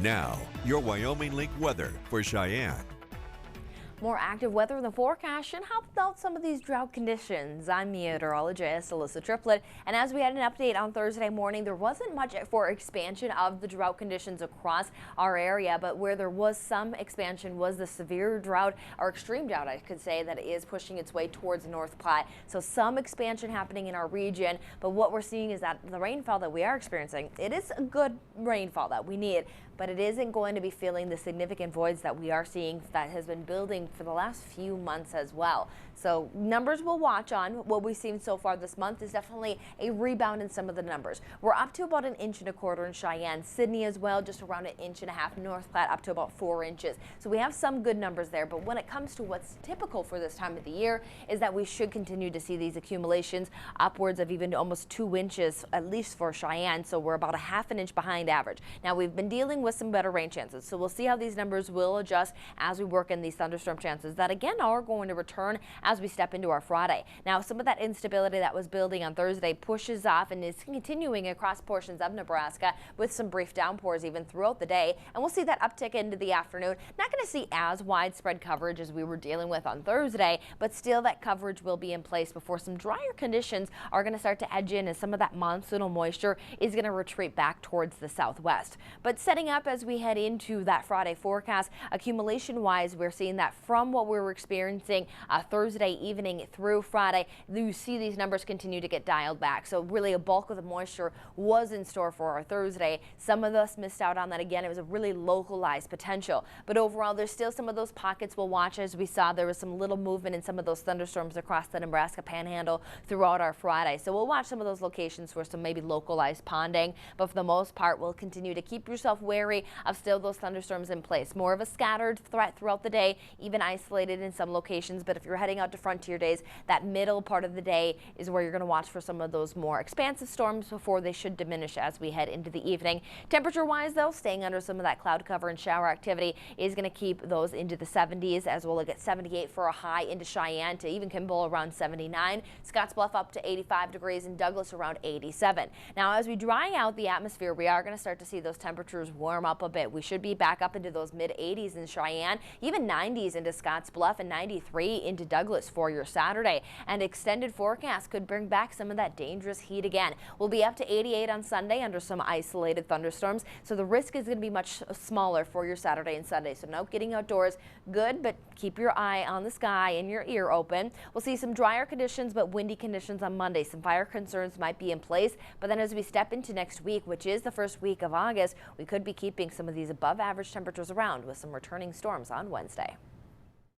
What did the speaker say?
Now, your Wyoming Link weather for Cheyenne. More active weather in the forecast should help out some of these drought conditions. I'm meteorologist Alyssa Triplett, and as we had an update on Thursday morning, there wasn't much for expansion of the drought conditions across our area, but where there was some expansion was the severe drought, or extreme drought I could say, that is pushing its way towards North Platte. So some expansion happening in our region, but what we're seeing is that the rainfall that we are experiencing, it is a good rainfall that we need, but it isn't going to be filling the significant voids that we are seeing that has been building for the last few months as well. So numbers we'll watch on. What we've seen so far this month is definitely a rebound in some of the numbers. We're up to about 1.25 inches in Cheyenne, Sydney as well, just around 1.5 inches, North Platte up to about 4 inches. So we have some good numbers there, but when it comes to what's typical for this time of the year is that we should continue to see these accumulations upwards of even almost 2 inches, at least for Cheyenne. So we're about 1/2 inch behind average. Now we've been dealing with some better rain chances, so we'll see how these numbers will adjust as we work in these thunderstorm chances that again are going to return as we step into our Friday. Now some of that instability that was building on Thursday pushes off and is continuing across portions of Nebraska with some brief downpours even throughout the day, and we'll see that uptick into the afternoon. Not going to see as widespread coverage as we were dealing with on Thursday, but still that coverage will be in place before some drier conditions are going to start to edge in as some of that monsoonal moisture is going to retreat back towards the southwest. But setting up as we head into that Friday forecast, accumulation wise, we're seeing that from what we were experiencing Thursday evening through Friday, you see these numbers continue to get dialed back. So really a bulk of the moisture was in store for our Thursday. Some of us missed out on that. Again, it was a really localized potential, but overall there's still some of those pockets we'll watch. As we saw, there was some little movement in some of those thunderstorms across the Nebraska Panhandle throughout our Friday. So we'll watch some of those locations for some maybe localized ponding, but for the most part we'll continue to keep yourself wary of still those thunderstorms in place. More of a scattered threat throughout the day, even isolated in some locations, but if you're heading out to Frontier days, that middle part of the day is where you're going to watch for some of those more expansive storms before they should diminish as we head into the evening. Temperature wise though, staying under some of that cloud cover and shower activity is going to keep those into the 70s, as we'll look at 78 for a high into Cheyenne to even Kimball around 79, Scottsbluff up to 85 degrees, and Douglas around 87. Now as we dry out the atmosphere, we are going to start to see those temperatures warm up a bit. We should be back up into those mid 80s in Cheyenne, even 90s into Scottsbluff, and 93 into Douglas for your Saturday. And extended forecast could bring back some of that dangerous heat again. We'll be up to 88 on Sunday under some isolated thunderstorms, so the risk is going to be much smaller for your Saturday and Sunday. So no getting outdoors, good, but keep your eye on the sky and your ear open. We'll see some drier conditions but windy conditions on Monday. Some fire concerns might be in place, but then as we step into next week, which is the first week of August, we could be keeping some of these above average temperatures around with some returning storms on Wednesday.